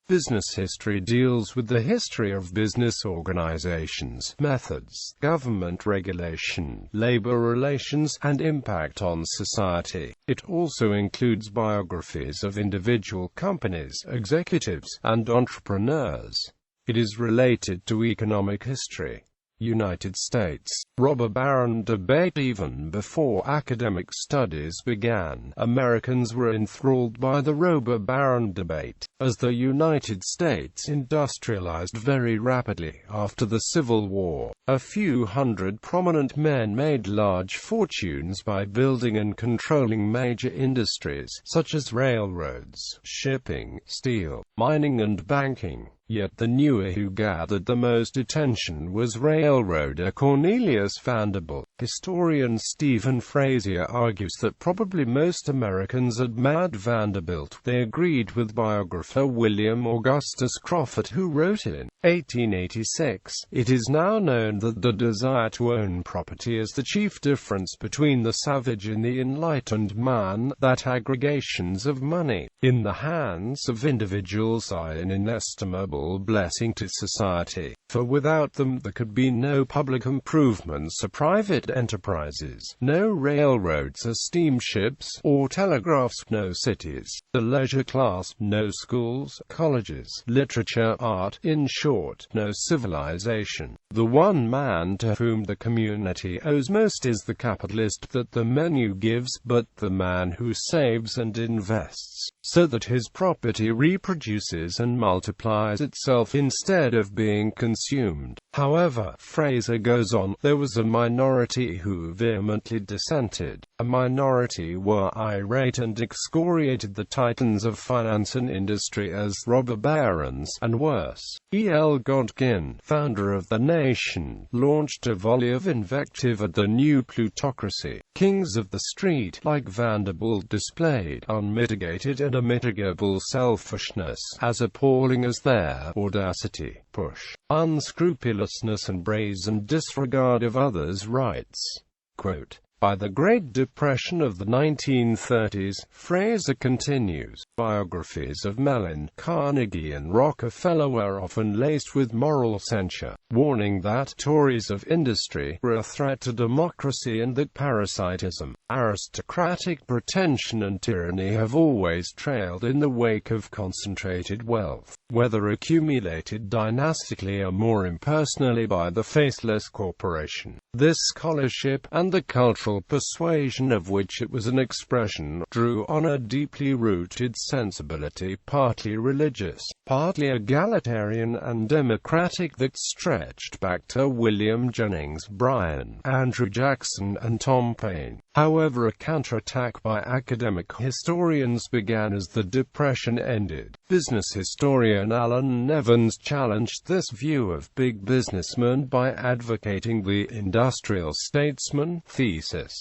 Business history deals with the history of business organizations, methods, government regulation, labor relations, and impact on society. It also includes biographies of individual companies, executives, and entrepreneurs. It is related to economic history. United States. Robber baron debate. Even before academic studies began, Americans were enthralled by the robber baron debate. As the United States industrialized very rapidly after the Civil War, a few hundred prominent men made large fortunes by building and controlling major industries, such as railroads, shipping, steel, mining and banking. Yet the newer who gathered the most attention was railroader Cornelius Vanderbilt. Historian Stephen Frazier argues that probably most Americans admired Vanderbilt. They agreed with biographer William Augustus Crawford, who wrote in 1886, "It is now known that the desire to own property is the chief difference between the savage and the enlightened man, that aggregations of money in the hands of individuals are an inestimable blessing to society, for without them there could be no public improvements or private enterprises, no railroads or steamships, or telegraphs, no cities, the leisure class, no schools, colleges, literature, art, in short, no civilization. The one man to whom the community owes most is the capitalist that the menu gives, but the man who saves and invests, so that his property reproduces and multiplies itself instead of being consumed." However, Fraser goes on, there was a minority who vehemently dissented. A minority were irate and excoriated the titans of finance and industry as robber barons, and worse. E. L. Godkin, founder of The Nation, launched a volley of invective at the new plutocracy. Kings of the street, like Vanderbilt, displayed unmitigated and unmitigable selfishness, as appalling as their audacity, push, unscrupulousness and brazen disregard of others' rights. Quote, "By the Great Depression of the 1930s," Fraser continues, "biographies of Mellon, Carnegie and Rockefeller were often laced with moral censure, warning that Tories of industry were a threat to democracy and that parasitism, aristocratic pretension and tyranny have always trailed in the wake of concentrated wealth, whether accumulated dynastically or more impersonally by the faceless corporation." This scholarship, and the cultural persuasion of which it was an expression, drew on a deeply rooted sensibility, partly religious, partly egalitarian and democratic, that stretched back to William Jennings Bryan, Andrew Jackson and Tom Paine. However, a counterattack by academic historians began as the Depression ended. Business historian Alan Nevins challenged this view of big businessmen by advocating the industrial statesman thesis.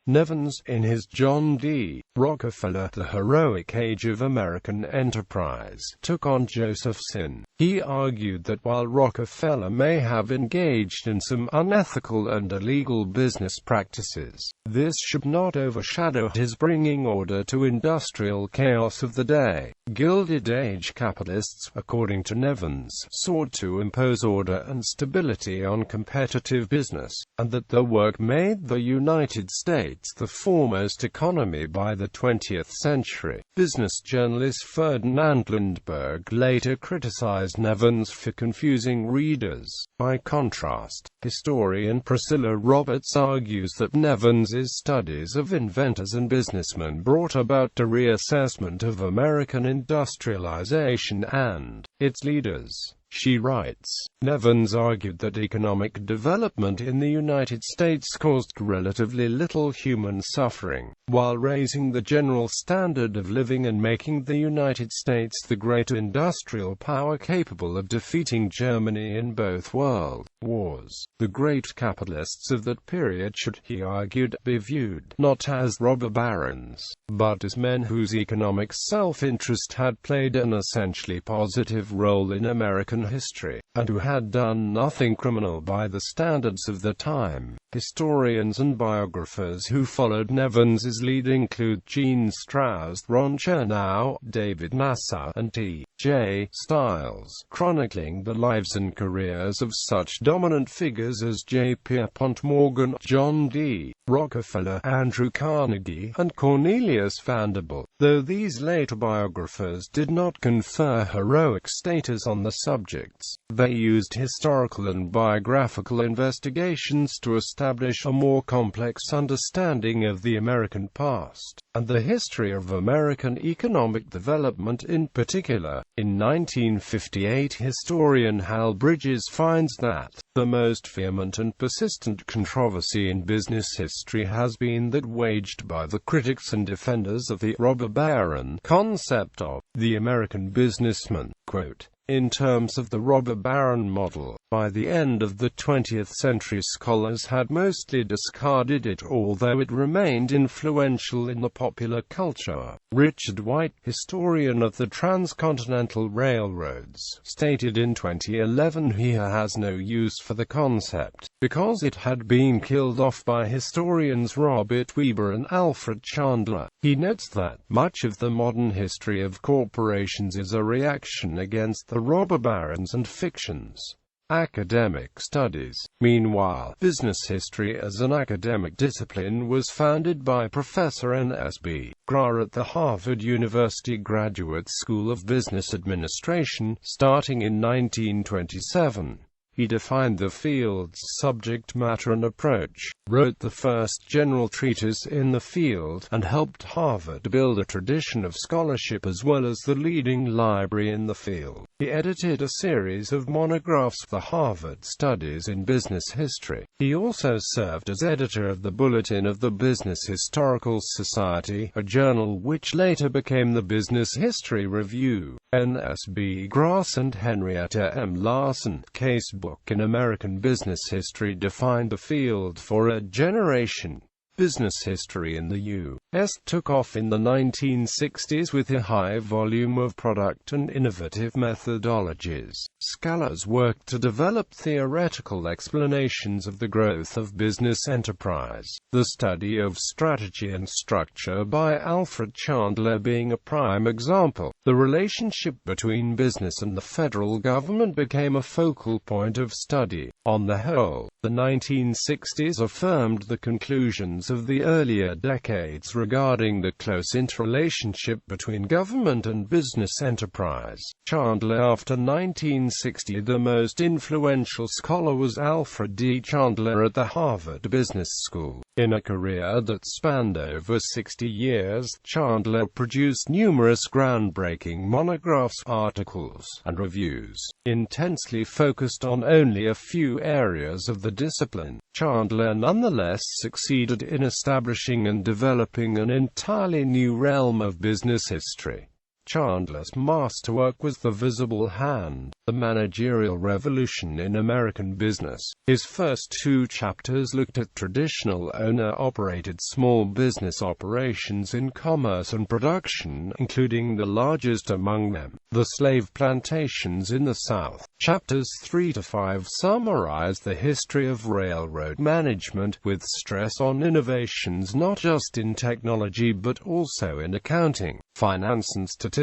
Nevins, in his John D. Rockefeller, The Heroic Age of American Enterprise, took on Josephson. He argued that while Rockefeller may have engaged in some unethical and illegal business practices, this should not overshadow his bringing order to industrial chaos of the day. Gilded Age capitalists, according to Nevins, sought to impose order and stability on competitive business, and that their work made the United States the foremost economy by the 20th century. Business journalist Ferdinand Lindbergh later criticized Nevins for confusing readers. By contrast, historian Priscilla Roberts argues that Nevins's studies of inventors and businessmen brought about a reassessment of American industrialization and its leaders. She writes, Nevins argued that economic development in the United States caused relatively little human suffering, while raising the general standard of living and making the United States the great industrial power capable of defeating Germany in both world wars. The great capitalists of that period should, he argued, be viewed not as robber barons, but as men whose economic self-interest had played an essentially positive role in American history. and who had done nothing criminal by the standards of the time. Historians and biographers who followed Nevins's lead include Gene Strauss, Ron Chernow, David Nassau, and T.J. Stiles, chronicling the lives and careers of such dominant figures as J. Pierpont Morgan, John D. Rockefeller, Andrew Carnegie, and Cornelius Vanderbilt. Though these later biographers did not confer heroic status on the subjects, they used historical and biographical investigations to establish a more complex understanding of the American past, and the history of American economic development in particular. In 1958, historian Hal Bridges finds that the most vehement and persistent controversy in business history has been that waged by the critics and defenders of the robber baron concept of the American businessman. Quote, in terms of the robber baron model, by the end of the 20th century scholars had mostly discarded it, although it remained influential in the popular culture. Richard White, historian of the transcontinental railroads, stated in 2011 he has no use for the concept, because it had been killed off by historians Robert Weber and Alfred Chandler. He notes that much of the modern history of corporations is a reaction against the robber barons and fictions. Academic studies. Meanwhile, business history as an academic discipline was founded by Professor N.S.B. Grahr at the Harvard University Graduate School of Business Administration, starting in 1927. He defined the field's subject matter and approach, wrote the first general treatise in the field, and helped Harvard build a tradition of scholarship as well as the leading library in the field. He edited a series of monographs, the Harvard Studies in Business History. He also served as editor of the Bulletin of the Business Historical Society, a journal which later became the Business History Review. N.S.B. Grass and Henrietta M. Larson, Casebook in American Business History, defined the field for a generation. Business history in the U.S. took off in the 1960s with a high volume of product and innovative methodologies. Scholars worked to develop theoretical explanations of the growth of business enterprise, the study of strategy and structure by Alfred Chandler being a prime example. The relationship between business and the federal government became a focal point of study. On the whole, the 1960s affirmed the conclusions of the earlier decades regarding the close interrelationship between government and business enterprise. Chandler. After 1960, the most influential scholar was Alfred D. Chandler at the Harvard Business School. In a career that spanned over 60 years, Chandler produced numerous groundbreaking monographs, articles, and reviews, intensely focused on only a few areas of the discipline. Chandler nonetheless succeeded in establishing and developing an entirely new realm of business history. Chandler's masterwork was The Visible Hand, The Managerial Revolution in American Business. His first two chapters looked at traditional owner-operated small business operations in commerce and production, including the largest among them, the slave plantations in the South. Chapters 3 to 5 summarize the history of railroad management, with stress on innovations not just in technology but also in accounting, finance and statistics.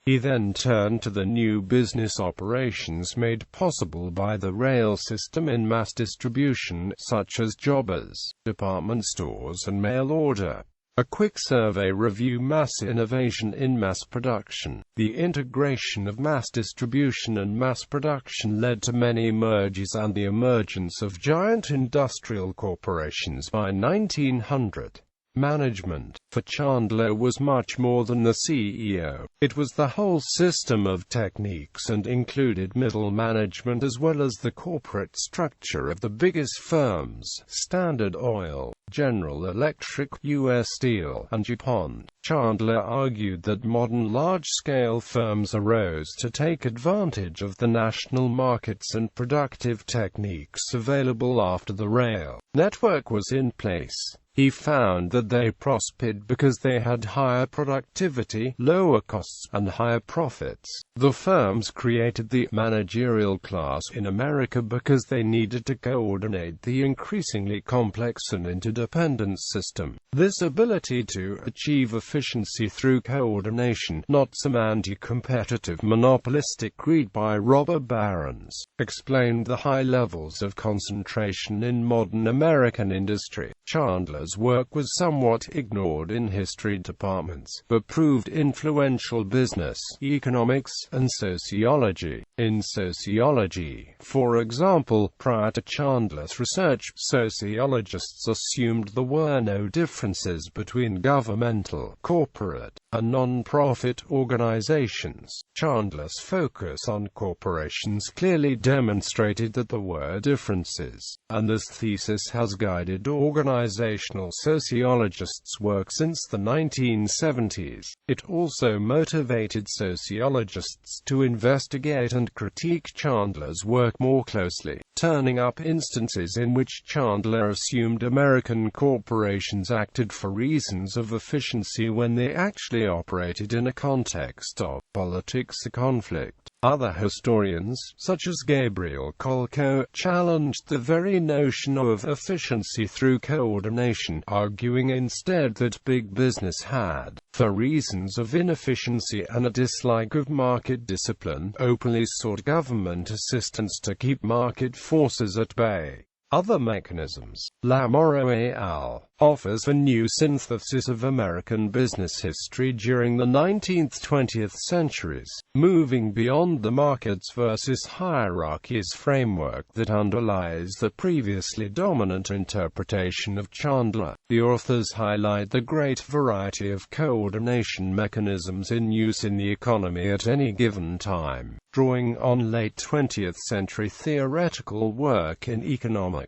He then turned to the new business operations made possible by the rail system in mass distribution, such as jobbers, department stores and mail order. A quick survey review: mass innovation in mass production. The integration of mass distribution and mass production led to many mergers and the emergence of giant industrial corporations by 1900. Management, for Chandler, was much more than the CEO. It was the whole system of techniques and included middle management as well as the corporate structure of the biggest firms, Standard Oil, General Electric, U.S. Steel, and DuPont. Chandler argued that modern large-scale firms arose to take advantage of the national markets and productive techniques available after the rail network was in place. He found that they prospered because they had higher productivity, lower costs, and higher profits. The firms created the managerial class in America because they needed to coordinate the increasingly complex and interdependent system. This ability to achieve efficiency through coordination, not some anti-competitive monopolistic greed by robber barons, explained the high levels of concentration in modern American industry. Chandler's work was somewhat ignored in history departments, but proved influential business, economics, and sociology. In sociology, for example, prior to Chandler's research, sociologists assumed there were no differences between governmental, corporate, and non-profit organizations. Chandler's focus on corporations clearly demonstrated that there were differences, and this thesis has guided organizational sociologists' work since the 1970s. It also motivated sociologists to investigate and critique Chandler's work more closely, turning up instances in which Chandler assumed American corporations acted for reasons of efficiency when they actually operated in a context of politics or conflict. Other historians, such as Gabriel Kolko, challenged the very notion of efficiency through coordination, arguing instead that big business had, for reasons of inefficiency and a dislike of market discipline, openly sought government assistance to keep market forces at bay. Other mechanisms. Lamoreux et al. Offers a new synthesis of American business history during the 19th–20th centuries, moving beyond the markets versus hierarchies framework that underlies the previously dominant interpretation of Chandler. The authors highlight the great variety of coordination mechanisms in use in the economy at any given time, drawing on late 20th century theoretical work in economics.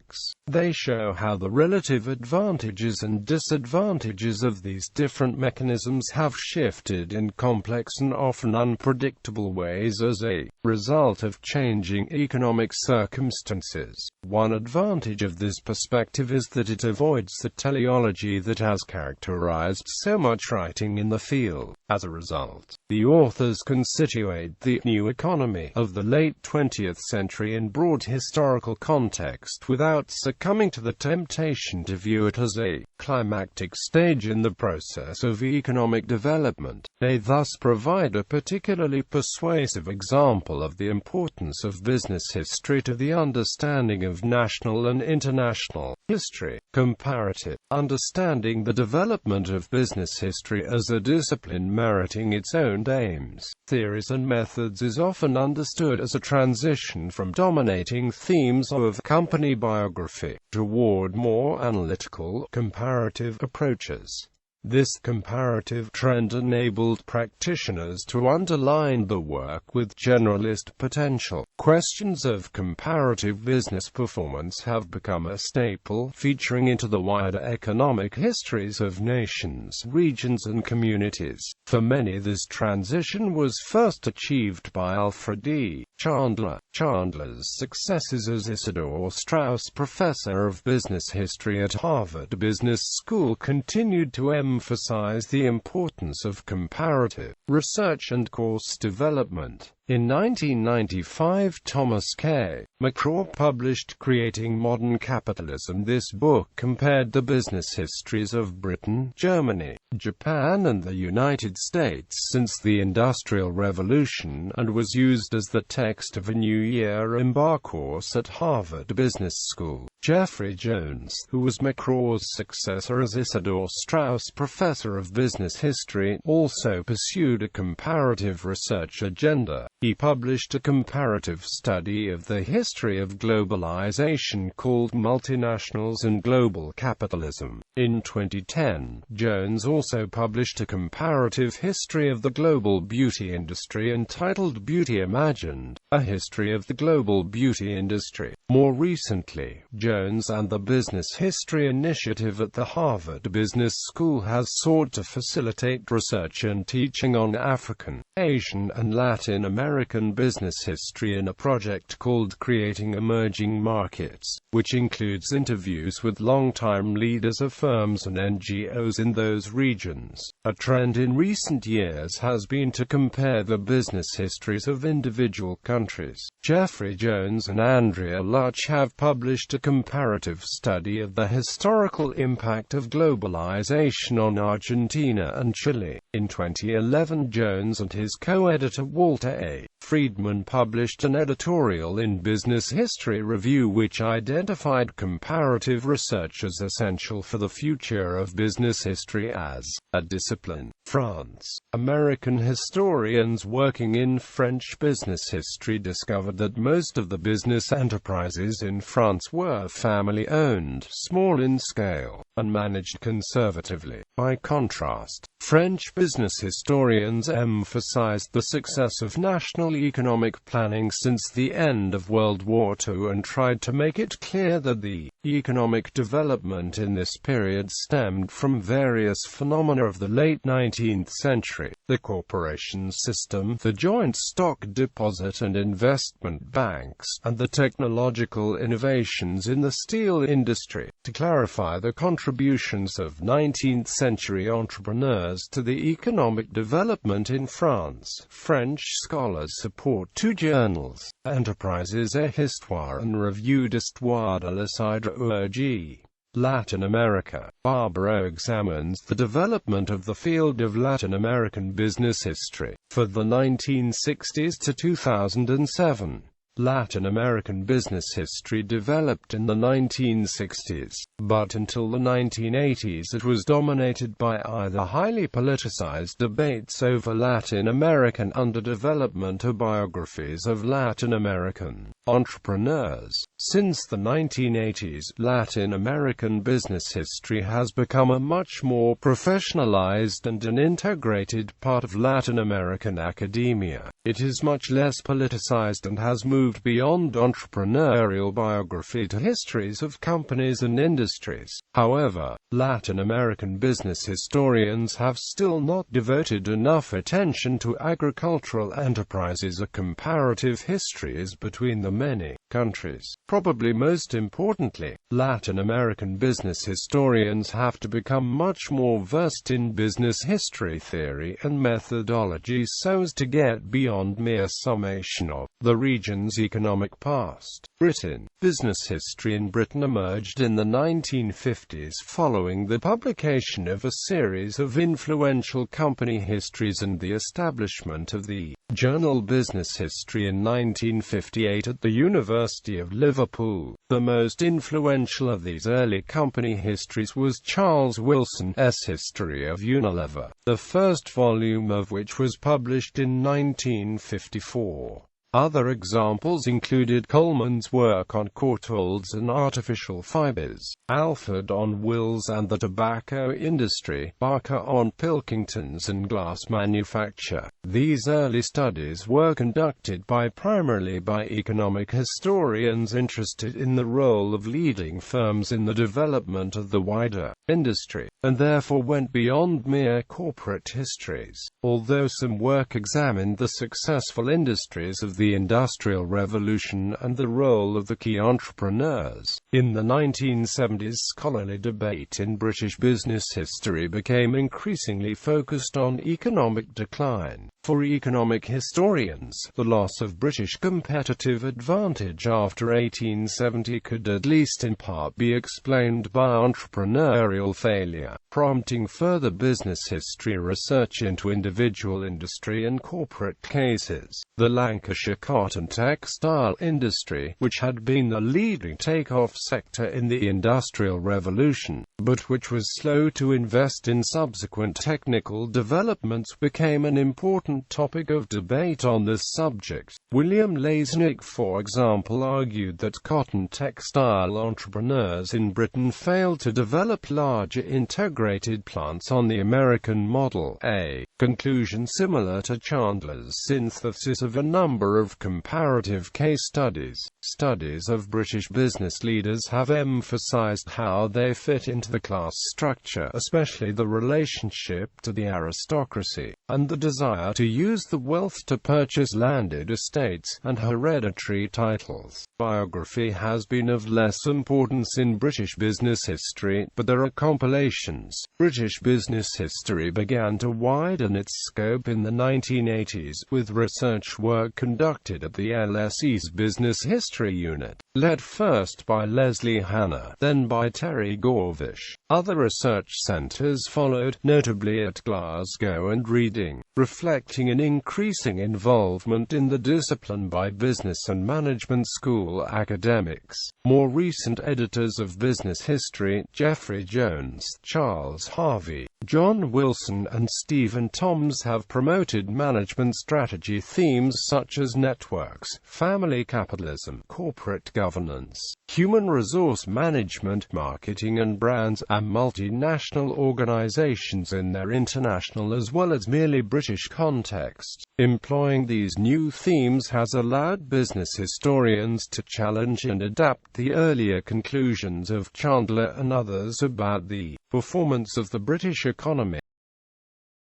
They show how the relative advantages and disadvantages of these different mechanisms have shifted in complex and often unpredictable ways as a result of changing economic circumstances. One advantage of this perspective is that it avoids the teleology that has characterized so much writing in the field. As a result, the authors can situate the new economy of the late 20th century in broad historical context without succumbing to the temptation to view it as a climactic stage in the process of economic development. They thus provide a particularly persuasive example of the importance of business history to the understanding of national and international history. Comparative. Understanding the development of business history as a discipline meriting its own aims, theories and methods is often understood as a transition from dominating themes of company biography toward more analytical, comparative approaches. This comparative trend enabled practitioners to underline the work with generalist potential. Questions of comparative business performance have become a staple, featuring into the wider economic histories of nations, regions and communities. For many, this transition was first achieved by Alfred E. Chandler. Chandler's successes as Isidor Straus Professor of Business History at Harvard Business School continued to emphasize the importance of comparative research and course development. In 1995, Thomas K. McCraw published Creating Modern Capitalism. This book compared the business histories of Britain, Germany, Japan and the United States since the Industrial Revolution, and was used as the text of a New Year Embark course at Harvard Business School. Jeffrey Jones, who was McCraw's successor as Isidor Straus Professor of Business History, also pursued a comparative research agenda. He published a comparative study of the history of globalization called Multinationals and Global Capitalism. In 2010, Jones also published a comparative history of the global beauty industry entitled Beauty Imagined, a history of the global beauty industry. More recently, Jones and the Business History Initiative at the Harvard Business School has sought to facilitate research and teaching on African Asian and Latin American business history in a project called Creating Emerging Markets, which includes interviews with long-time leaders of firms and NGOs in those regions. A trend in recent years has been to compare the business histories of individual countries. Jeffrey Jones and Andrea Luch have published a comparative study of the historical impact of globalization on Argentina and Chile. In 2011, Jones and his co-editor Walter A. Friedman published an editorial in Business History Review which identified comparative research as essential for the future of business history as a discipline. France. American historians working in French business history discovered that most of the business enterprises in France were family-owned, small in scale, and managed conservatively. By contrast, French business historians emphasized the success of national economic planning since the end of World War II and tried to make it clear that the economic development in this period stemmed from various phenomena of the late 19th century: the corporation system, the joint stock deposit and investment banks, and the technological innovations in the steel industry. To clarify the contributions of 19th-century entrepreneurs to the economic development in France, French scholars support two journals, Enterprises et Histoire and Revue d'Histoire de la Sidérurgie. Latin America. Barbaro examines the development of the field of Latin American business history for the 1960s to 2007. Latin American business history developed in the 1960s, but until the 1980s it was dominated by either highly politicized debates over Latin American underdevelopment or biographies of Latin American entrepreneurs. Since the 1980s, Latin American business history has become a much more professionalized and an integrated part of Latin American academia. It is much less politicized and has moved beyond entrepreneurial biography to histories of companies and industries. However, Latin American business historians have still not devoted enough attention to agricultural enterprises. A comparative history is between the many countries. Probably most importantly, Latin American business historians have to become much more versed in business history theory and methodology so as to get beyond mere summation of the region's economic past. Britain. Business history in Britain emerged in the 1950s following the publication of a series of influential company histories and the establishment of the journal Business History in 1958 at the University of Liverpool. The most influential of these early company histories was Charles Wilson's History of Unilever, the first volume of which was published in 1954. Other examples included Coleman's work on courtauls and artificial fibers, Alford on wills and the tobacco industry, Barker on Pilkingtons and glass manufacture. These early studies were conducted primarily by economic historians interested in the role of leading firms in the development of the wider industry, and therefore went beyond mere corporate histories. Although some work examined the successful industries of the Industrial Revolution and the role of the key entrepreneurs, in the 1970s scholarly debate in British business history became increasingly focused on economic decline. For economic historians, the loss of British competitive advantage after 1870 could at least in part be explained by entrepreneurial failure, prompting further business history research into individual industry and corporate cases. The Lancashire cotton textile industry, which had been the leading take-off sector in the Industrial Revolution, but which was slow to invest in subsequent technical developments, became an important topic of debate on this subject. William Lesnick, for example, argued that cotton textile entrepreneurs in Britain failed to develop larger integrated integrated plants on the American model. A conclusion similar to Chandler's synthesis of a number of comparative case studies. Studies of British business leaders have emphasized how they fit into the class structure, especially the relationship to the aristocracy, and the desire to use the wealth to purchase landed estates and hereditary titles. Biography has been of less importance in British business history, but there are compilations. British business history began to widen its scope in the 1980s, with research work conducted at the LSE's Business History Unit, led first by Leslie Hanna, then by Terry Gorvish. Other research centres followed, notably at Glasgow and Reading, reflecting an increasing involvement in the discipline by business and management school academics. More recent editors of business history, Geoffrey Jones, Charles Harvey, John Wilson and Stephen Toms, have promoted management strategy themes such as networks, family capitalism, corporate governance, human resource management, marketing and brands, and multinational organizations in their international as well as merely British context. Employing these new themes has allowed business historians to challenge and adapt the earlier conclusions of Chandler and others about the performance of the British economy.